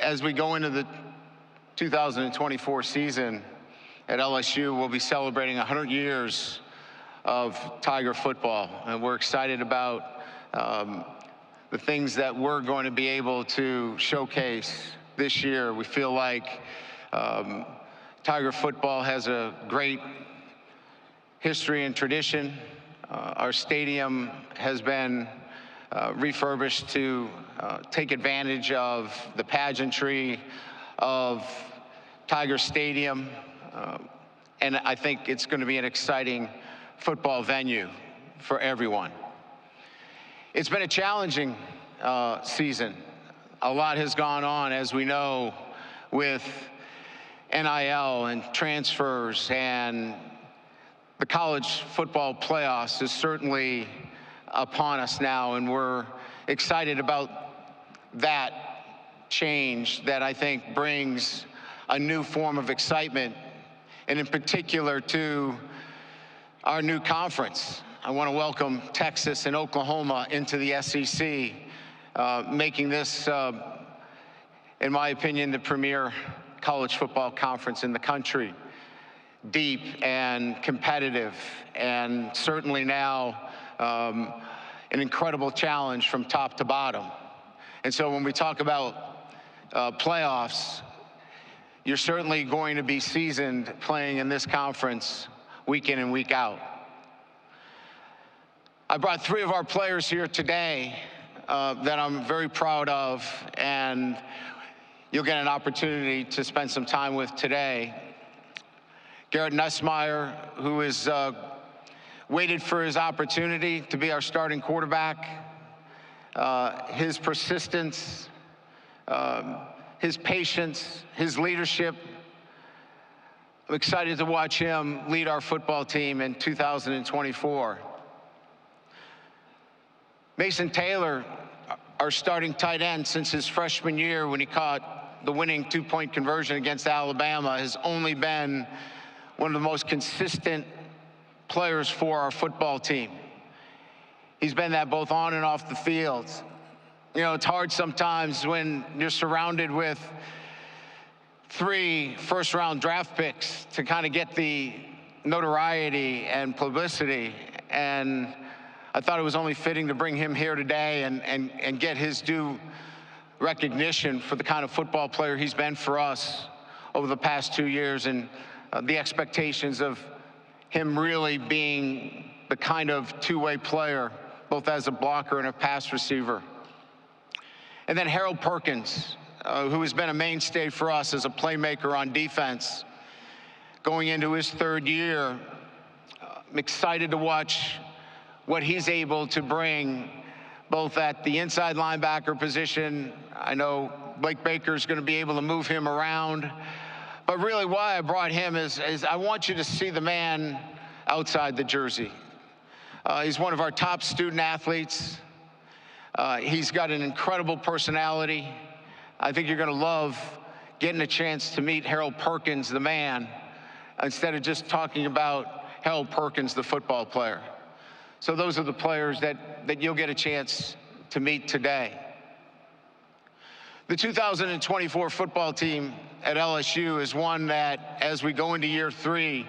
as we go into the 2024 season at LSU, we'll be celebrating 100 years of Tiger football, and we're excited about the things that we're going to be able to showcase this year. We feel like Tiger football has a great history and tradition. Our stadium has been refurbished to take advantage of the pageantry of Tiger Stadium, and I think it's going to be an exciting football venue for everyone. It's been a challenging season. A lot has gone on, as we know, with NIL and transfers, and the college football playoffs is certainly upon us now, and we're excited about that change that I think brings a new form of excitement, and in particular to our new conference. I want to welcome Texas and Oklahoma into the SEC, making this, in my opinion, the premier college football conference in the country. Deep and competitive, and certainly now an incredible challenge from top to bottom. And so when we talk about playoffs, you're certainly going to be seasoned playing in this conference week in and week out. I brought 3 of our players here today that I'm very proud of, and you'll get an opportunity to spend some time with today. Garrett Nussmeier, who has waited for his opportunity to be our starting quarterback. His persistence, his patience, his leadership. I'm excited to watch him lead our football team in 2024. Mason Taylor, our starting tight end since his freshman year when he caught the winning 2-point conversion against Alabama, has only been one of the most consistent players for our football team. He's been that both on and off the field. You know, it's hard sometimes when you're surrounded with 3 first-round draft picks to kind of get the notoriety and publicity, and I thought it was only fitting to bring him here today and get his due recognition for the kind of football player he's been for us over the past 2 years, and the expectations of him really being the kind of two-way player, both as a blocker and a pass receiver. And then Harold Perkins, who has been a mainstay for us as a playmaker on defense, going into his 3rd year. I'm excited to watch what he's able to bring, both at the inside linebacker position. I know Blake Baker's going to be able to move him around. But really why I brought him is I want you to see the man outside the jersey. He's one of our top student athletes. He's got an incredible personality. I think you're going to love getting a chance to meet Harold Perkins, the man, instead of just talking about Harold Perkins, the football player. So those are the players that you'll get a chance to meet today. The 2024 football team at LSU is one that, as we go into year 3,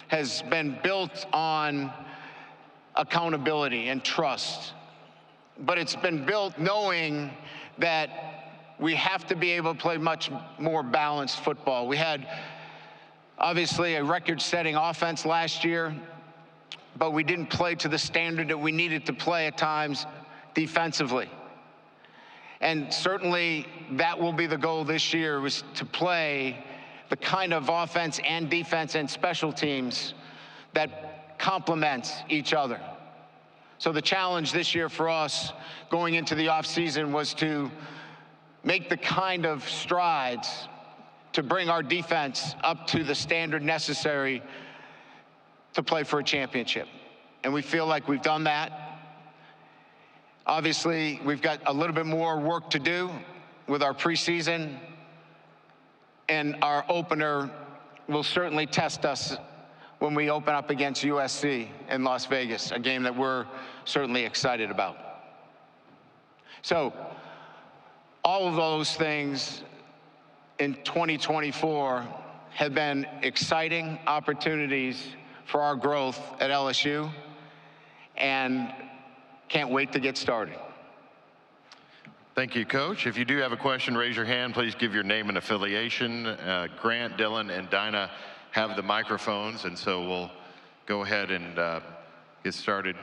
has been built on accountability and trust. But it's been built knowing that we have to be able to play much more balanced football. We had, obviously, a record-setting offense last year, but we didn't play to the standard that we needed to play at times defensively. And certainly that will be the goal this year, was to play the kind of offense and defense and special teams that complements each other. So the challenge this year for us going into the offseason was to make the kind of strides to bring our defense up to the standard necessary to play for a championship. And we feel like we've done that. Obviously, we've got a little bit more work to do with our preseason, and our opener will certainly test us when we open up against USC in Las Vegas, a game that we're certainly excited about. So all of those things in 2024 have been exciting opportunities for our growth at LSU, and can't wait to get started. Thank you, Coach. If you do have a question, raise your hand. Please give your name and affiliation. Grant, Dylan, and Dinah have the microphones, and so we'll go ahead and get started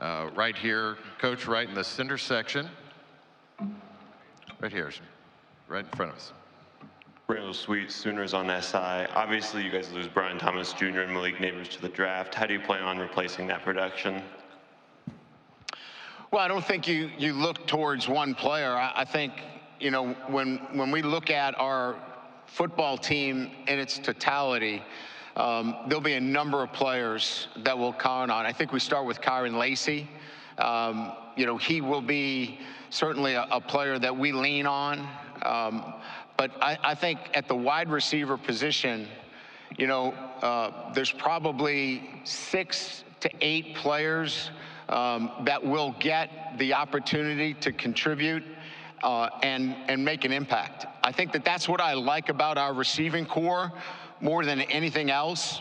right here. Coach, right in the center section. Right here, right in front of us. Real sweet Sooners on SI. Obviously, you guys lose Brian Thomas Jr. and Malik Neighbors to the draft. How do you plan on replacing that production? Well, I don't think you look towards one player. I think, you know, when we look at our football team in its totality, there'll be a number of players that we'll count on. I think we start with Kyron Lacey. You know, he will be certainly a player that we lean on. But I think at the wide receiver position, you know, there's probably 6 to 8 players that will get the opportunity to contribute and make an impact. I think that's what I like about our receiving core more than anything else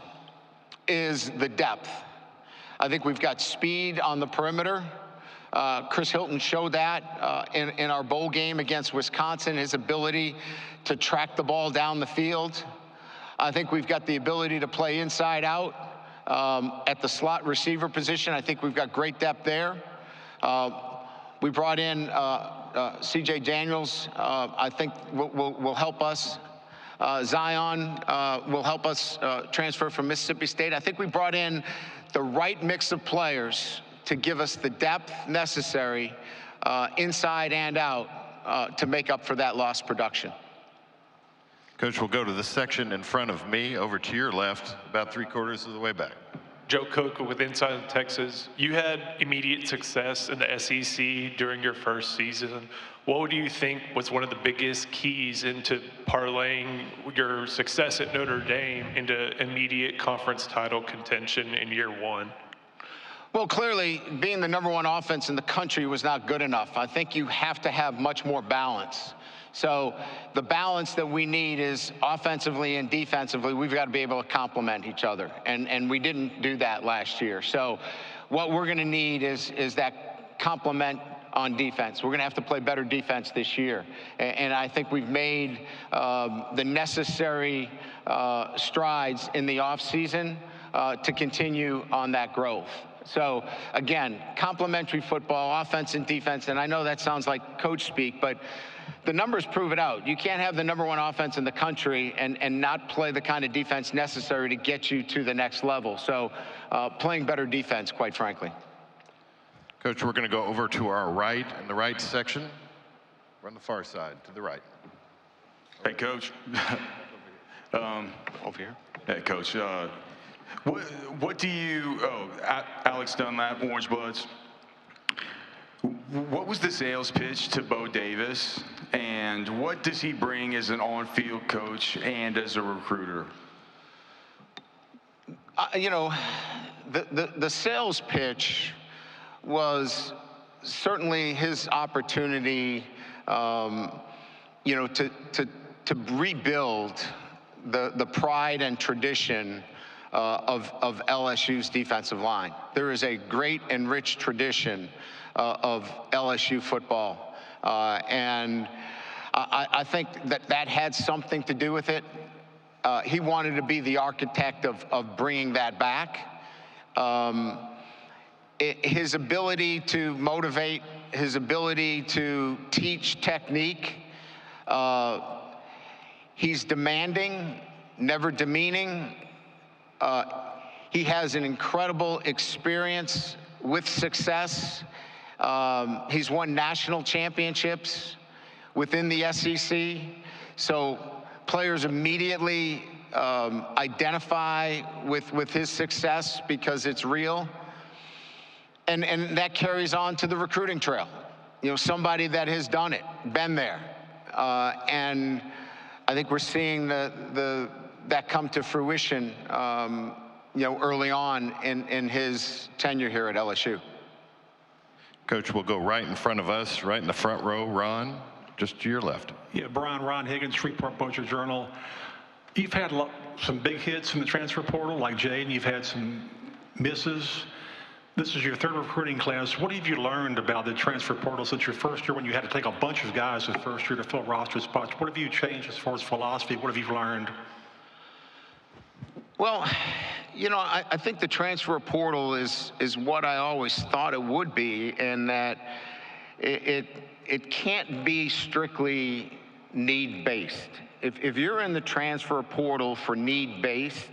is the depth. I think we've got speed on the perimeter. Chris Hilton showed that in our bowl game against Wisconsin, his ability to track the ball down the field. I think we've got the ability to play inside out at the slot receiver position. I think we've got great depth there. We brought in C.J. Daniels. I think will help us. Zion will help us transfer from Mississippi State. I think we brought in the right mix of players to give us the depth necessary inside and out to make up for that lost production. Coach, we'll go to the section in front of me, over to your left, about 3/4 of the way back. Joe Cook with Inside Texas. You had immediate success in the SEC during your first season. What do you think was one of the biggest keys into parlaying your success at Notre Dame into immediate conference title contention in year one? Well, clearly, being the #1 offense in the country was not good enough. I think you have to have much more balance. So the balance that we need is offensively and defensively, we've got to be able to complement each other. And we didn't do that last year. So what we're going to need is that complement on defense. We're going to have to play better defense this year. And I think we've made the necessary strides in the offseason to continue on that growth. So, again, complementary football, offense and defense, and I know that sounds like coach speak, but the numbers prove it out. You can't have the #1 offense in the country and not play the kind of defense necessary to get you to the next level. So, playing better defense, quite frankly. Coach, we're going to go over to our right in the right section. We're on the far side, to the right. Hey, Coach. Over here. Hey, Coach. What do you, Alex Dunlap, Orange Buds. What was the sales pitch to Bo Davis, and what does he bring as an on-field coach and as a recruiter? You know, the sales pitch was certainly his opportunity, you know, to rebuild the pride and tradition of LSU's defensive line. There is a great and rich tradition of LSU football, and I think that had something to do with it. He wanted to be the architect of bringing that back. His ability to motivate, his ability to teach technique. He's demanding, never demeaning. He has an incredible experience with success. He's won national championships within the SEC. So players immediately identify with his success because it's real. And that carries on to the recruiting trail. You know, somebody that has done it, been there. And I think we're seeing that come to fruition, you know, early on in his tenure here at LSU. Coach, we'll go right in front of us, right in the front row. Ron, just to your left. Yeah, Brian, Ron Higgins, Shreveport Poacher Journal. You've had some big hits in the transfer portal, like Jaden. You've had some misses. This is your third recruiting class. What have you learned about the transfer portal since your first year when you had to take a bunch of guys the first year to fill roster spots? What have you changed as far as philosophy? What have you learned? Well, you know, I think the transfer portal is what I always thought it would be, in that it can't be strictly need-based. If you're in the transfer portal for need-based,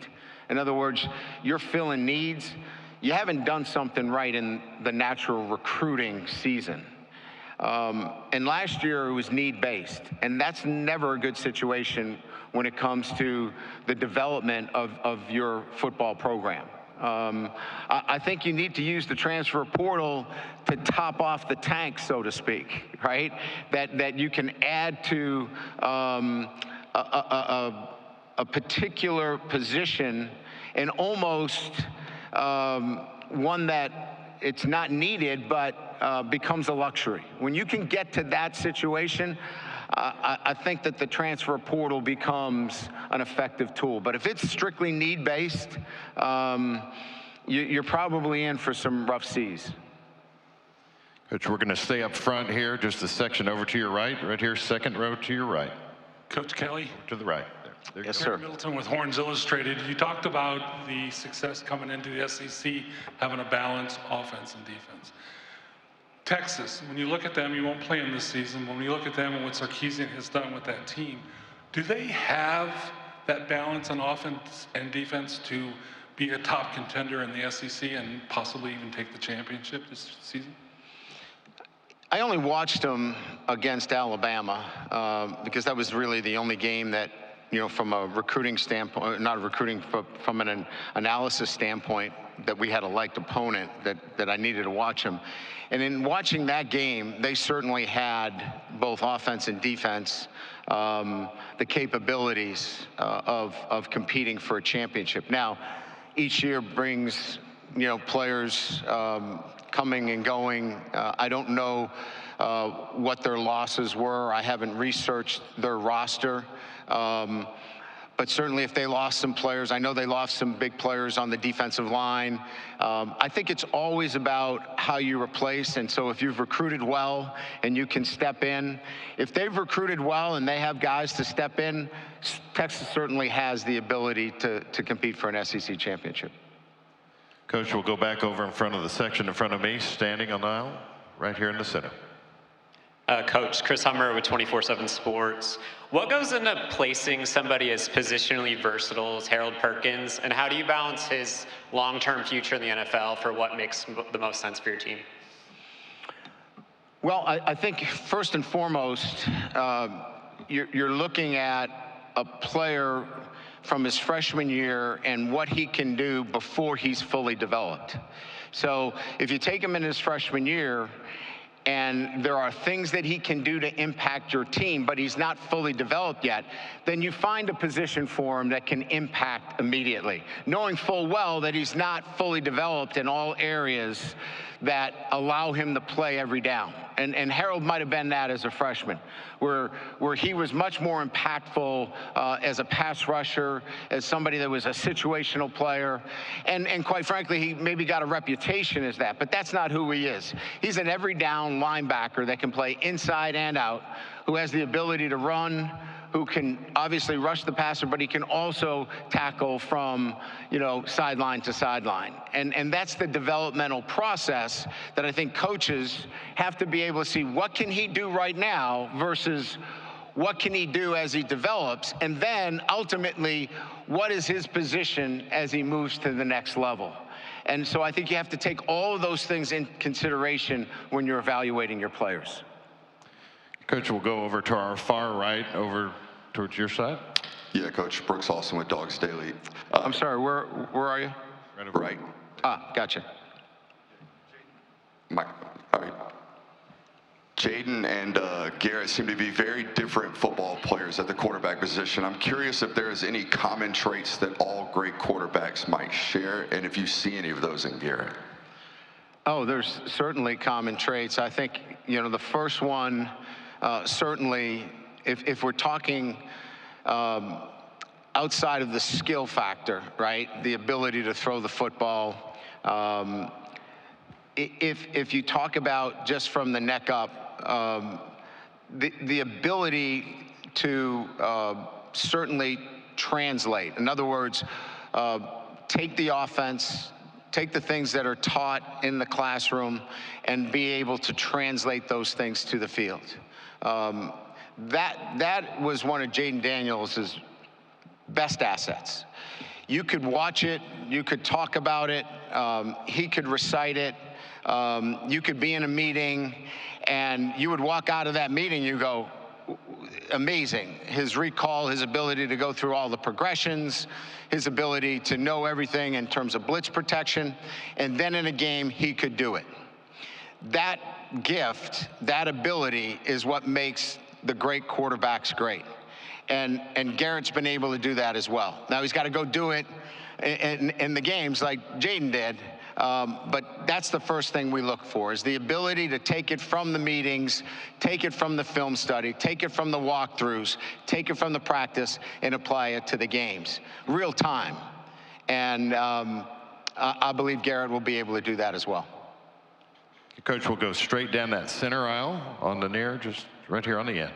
in other words, you're filling needs, you haven't done something right in the natural recruiting season. And last year it was need-based, and that's never a good situation when it comes to the development of your football program. I think you need to use the transfer portal to top off the tank, so to speak, right? That you can add to a particular position, and almost one that it's not needed but becomes a luxury. When you can get to that situation, I think that the transfer portal becomes an effective tool. But if it's strictly need-based, you're probably in for some rough seas. Coach, we're going to stay up front here, just a section over to your right here, second row to your right. Coach Kelly. To the right. There Yes, you sir. Middleton with Horns Illustrated. You talked about the success coming into the SEC, having a balanced offense and defense. Texas, when you look at them, you won't play them this season. When you look at them and what Sarkisian has done with that team, do they have that balance on offense and defense to be a top contender in the SEC and possibly even take the championship this season? I only watched them against Alabama because that was really the only game that, you know, from a recruiting standpoint, not a recruiting, but from an analysis standpoint, that we had a liked opponent that I needed to watch them. And in watching that game, they certainly had both offense and defense, the capabilities of competing for a championship. Now, each year brings, you know, players coming and going. I don't know what their losses were. I haven't researched their roster. But certainly if they lost some players, I know they lost some big players on the defensive line. I think it's always about how you replace. And so if you've recruited well and you can step in, if they've recruited well and they have guys to step in, Texas certainly has the ability to compete for an SEC championship. Coach, we'll go back over in front of the section in front of me, standing on the aisle, right here in the center. Coach, Chris Hummer with 24/7 Sports. What goes into placing somebody as positionally versatile as Harold Perkins, and how do you balance his long-term future in the NFL for what makes the most sense for your team? Well, I think first and foremost, you're looking at a player from his freshman year and what he can do before he's fully developed. So if you take him in his freshman year, and there are things that he can do to impact your team, but he's not fully developed yet, then you find a position for him that can impact immediately, knowing full well that he's not fully developed in all areas that allow him to play every down. And Harold might have been that as a freshman, where he was much more impactful as a pass rusher, as somebody that was a situational player. And quite frankly, he maybe got a reputation as that, but that's not who he is. He's an every down linebacker that can play inside and out, who has the ability to run, who can obviously rush the passer, but he can also tackle from, you know, sideline to sideline. And that's the developmental process that I think coaches have to be able to see what can he do right now versus what can he do as he develops, and then ultimately what is his position as he moves to the next level. And so I think you have to take all of those things in consideration when you're evaluating your players. Coach, we'll go over to our far right, over towards your side. Yeah, Coach. Brooks Austin with Dogs Daily. I'm sorry, where are you? Right over. Right. Ah, gotcha. All right. Jaden and Garrett seem to be very different football players at the quarterback position. I'm curious if there's any common traits that all great quarterbacks might share, and if you see any of those in Garrett. Oh, there's certainly common traits. I think, you know, the first one certainly, if we're talking outside of the skill factor, right, the ability to throw the football, if you talk about just from the neck up, the ability to certainly translate. In other words, take the offense, take the things that are taught in the classroom, and be able to translate those things to the field. That was one of Jaden Daniels' best assets. You could watch it, you could talk about it, he could recite it, you could be in a meeting, and you would walk out of that meeting, you go, amazing. His recall, his ability to go through all the progressions, his ability to know everything in terms of blitz protection, and then in a game, he could do it. That gift, that ability is what makes the great quarterbacks great. And Garrett's been able to do that as well. Now he's got to go do it in the games like Jaden did, but that's the first thing we look for, is the ability to take it from the meetings, take it from the film study, take it from the walkthroughs, take it from the practice, and apply it to the games, real time. And I believe Garrett will be able to do that as well. Coach, will go straight down that center aisle on the near, just right here on the end.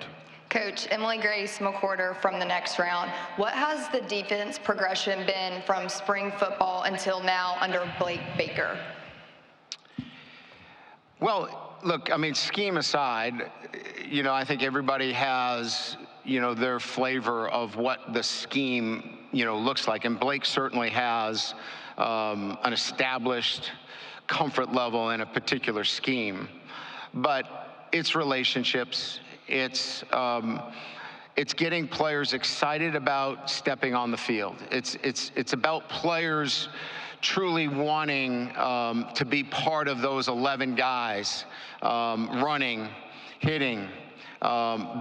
Coach, Emily Grace McWhorter from the next round. What has the defense progression been from spring football until now under Blake Baker? Well, look, I mean, scheme aside, you know, I think everybody has, you know, their flavor of what the scheme, you know, looks like. And Blake certainly has an established comfort level in a particular scheme. But it's relationships. It's getting players excited about stepping on the field. It's about players truly wanting to be part of those 11 guys, running, hitting,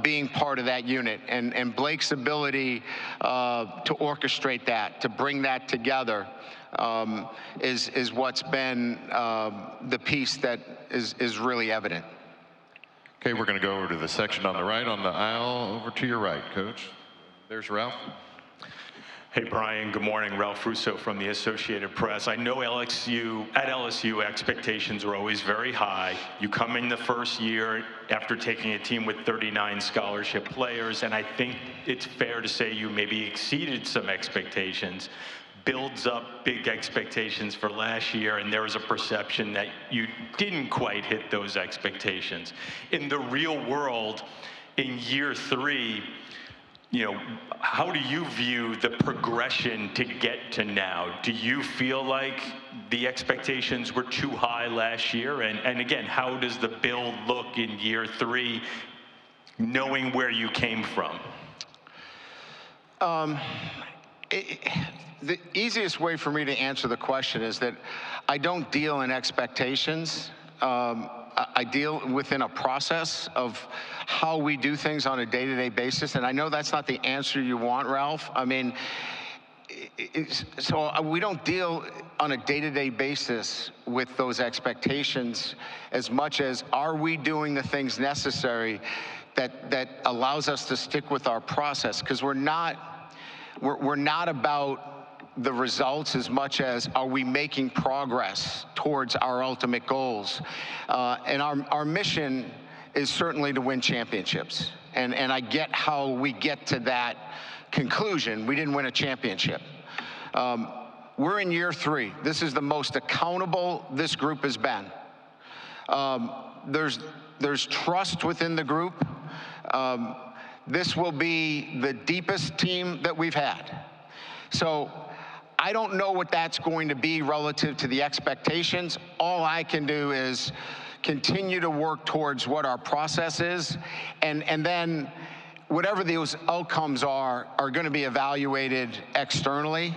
being part of that unit. And Blake's ability to orchestrate that, to bring that together, is what's been the piece that is really evident. Okay, we're going to go over to the section on the right, on the aisle, over to your right, Coach. There's Ralph. Hey, Brian, good morning. Ralph Russo from the Associated Press. I know at LSU, expectations were always very high. You come in the first year after taking a team with 39 scholarship players, and I think it's fair to say you maybe exceeded some expectations. Builds up big expectations for last year, and there was a perception that you didn't quite hit those expectations. In the real world, in year 3, you know, how do you view the progression to get to now? Do you feel like the expectations were too high last year? And again, how does the build look in year 3, knowing where you came from? The easiest way for me to answer the question is that I don't deal in expectations. I deal within a process of how we do things on a day-to-day basis, and I know that's not the answer you want, Ralph. I mean, so we don't deal on a day-to-day basis with those expectations as much as, are we doing the things necessary that allows us to stick with our process? Because we're not about the results as much as, are we making progress towards our ultimate goals? And our mission is certainly to win championships. And I get how we get to that conclusion. We didn't win a championship. We're in year 3. This is the most accountable this group has been. There's trust within the group. This will be the deepest team that we've had. So I don't know what that's going to be relative to the expectations. All I can do is continue to work towards what our process is, and then whatever those outcomes are going to be evaluated externally,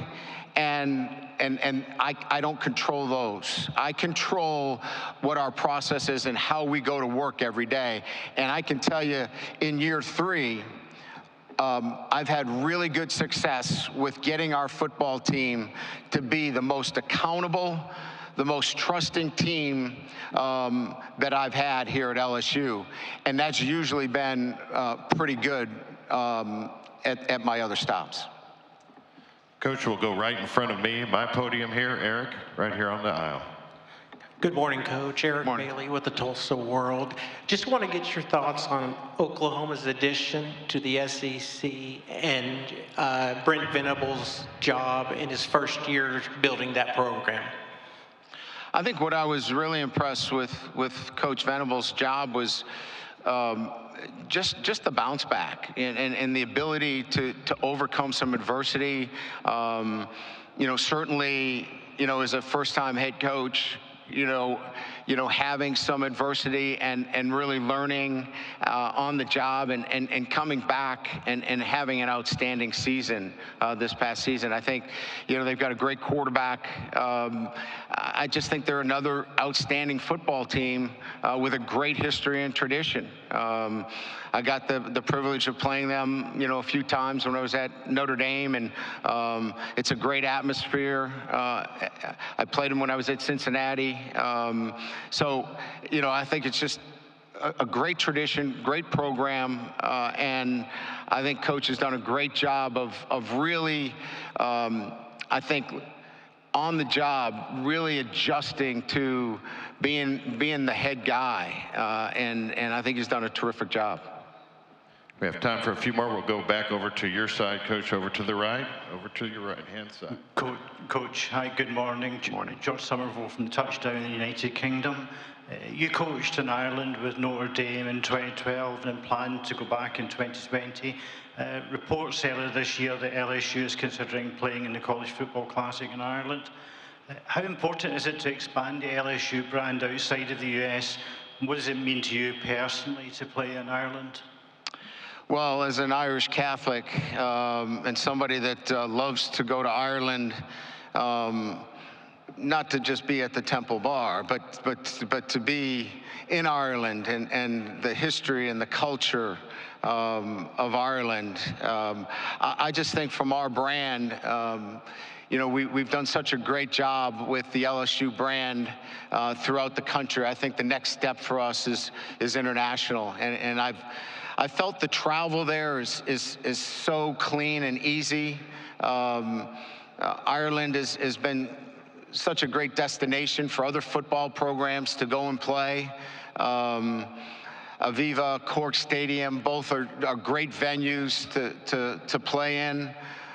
and I don't control those. I control what our process is and how we go to work every day. And I can tell you, in year 3, I've had really good success with getting our football team to be the most accountable, the most trusting team that I've had here at LSU, and that's usually been pretty good at my other stops. Coach will go right in front of me, my podium here, Eric, right here on the aisle. Good morning, Coach. Eric Bailey with the Tulsa World. Just want to get your thoughts on Oklahoma's addition to the SEC and Brent Venables' job in his first year building that program. I think what I was really impressed with Coach Venables' job was just the bounce back and the ability to overcome some adversity. Certainly, as a first-time head coach, having some adversity and really learning on the job and coming back and having an outstanding season this past season. I think, they've got a great quarterback. I just think they're another outstanding football team with a great history and tradition. I got the privilege of playing them, a few times when I was at Notre Dame, and it's a great atmosphere. I played them when I was at Cincinnati. So, I think it's just a great tradition, great program, and I think Coach has done a great job of really, I think, on the job, really adjusting to being the head guy, and I think he's done a terrific job. We have time for a few more. We'll go back over to your side, Coach, over to the right, over to your right-hand side. Coach, hi, good morning. Good morning. George Somerville from the Touchdown in the United Kingdom. You coached in Ireland with Notre Dame in 2012 and planned to go back in 2020. Reports earlier this year that LSU is considering playing in the College Football Classic in Ireland. How important is it to expand the LSU brand outside of the US? What does it mean to you personally to play in Ireland? Well, as an Irish Catholic and somebody that loves to go to Ireland, not to just be at the Temple Bar, but to be in Ireland and the history and the culture of Ireland. I just think from our brand, we've done such a great job with the LSU brand throughout the country. I think the next step for us is international, and I felt the travel there is so clean and easy. Ireland has been such a great destination for other football programs to go and play. Aviva, Cork Stadium, both are great venues to play in.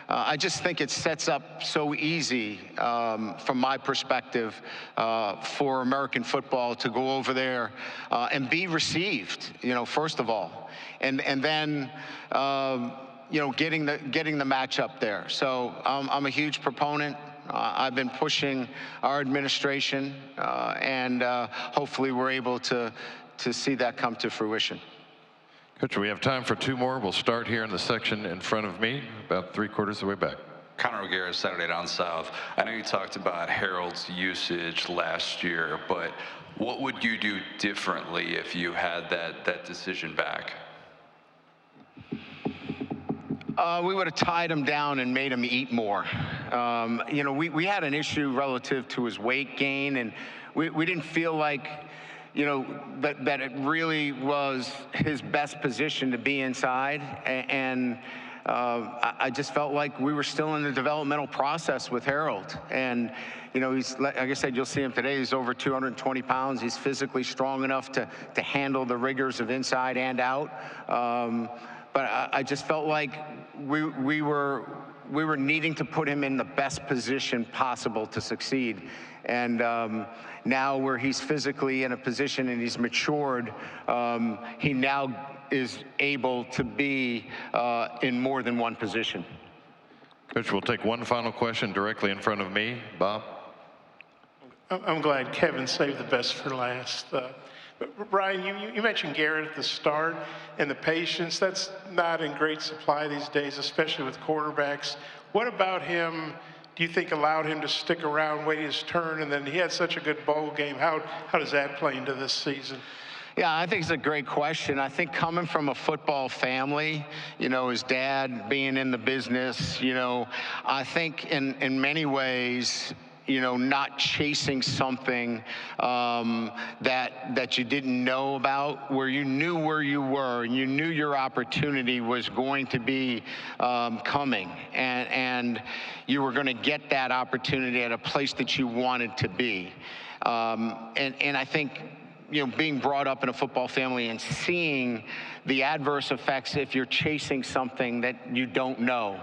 I just think it sets up so easy, from my perspective, for American football to go over there and be received, first of all. And then, getting the matchup there. So I'm a huge proponent. I've been pushing our administration, and hopefully we're able to see that come to fruition. Coach, we have time for two more. We'll start here in the section in front of me, about 3/4 of the way back. Connor O'Gara, Saturday Down South. I know you talked about Harold's usage last year, but what would you do differently if you had that decision back? We would have tied him down and made him eat more. We had an issue relative to his weight gain, and we didn't feel like, that it really was his best position to be inside. And I just felt like we were still in the developmental process with Harold. And, he's, like I said, you'll see him today. He's over 220 pounds. He's physically strong enough to handle the rigors of inside and out. But I just felt like we were needing to put him in the best position possible to succeed. And now where he's physically in a position and he's matured, he now is able to be in more than one position. Coach, we'll take one final question directly in front of me. Bob? I'm glad Kevin saved the best for last. Brian, you mentioned Garrett at the start and the patience. That's not in great supply these days, especially with quarterbacks. What about him do you think allowed him to stick around, wait his turn, and then he had such a good bowl game? How does that play into this season? Yeah, I think it's a great question. I think coming from a football family, his dad being in the business, I think in many ways, not chasing something that you didn't know about, where you knew where you were and you knew your opportunity was going to be coming, and you were going to get that opportunity at a place that you wanted to be. And I think, being brought up in a football family and seeing the adverse effects if you're chasing something that you don't know,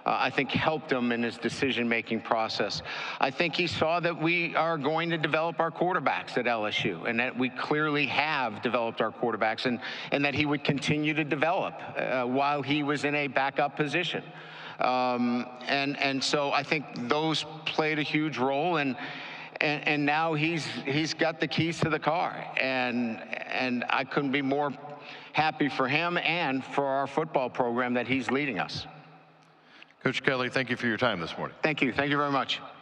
I think helped him in his decision-making process. I think he saw that we are going to develop our quarterbacks at LSU, and that we clearly have developed our quarterbacks, and that he would continue to develop while he was in a backup position. And so I think those played a huge role, and now he's got the keys to the car, and I couldn't be more happy for him and for our football program that he's leading us. Coach Kelly, thank you for your time this morning. Thank you very much.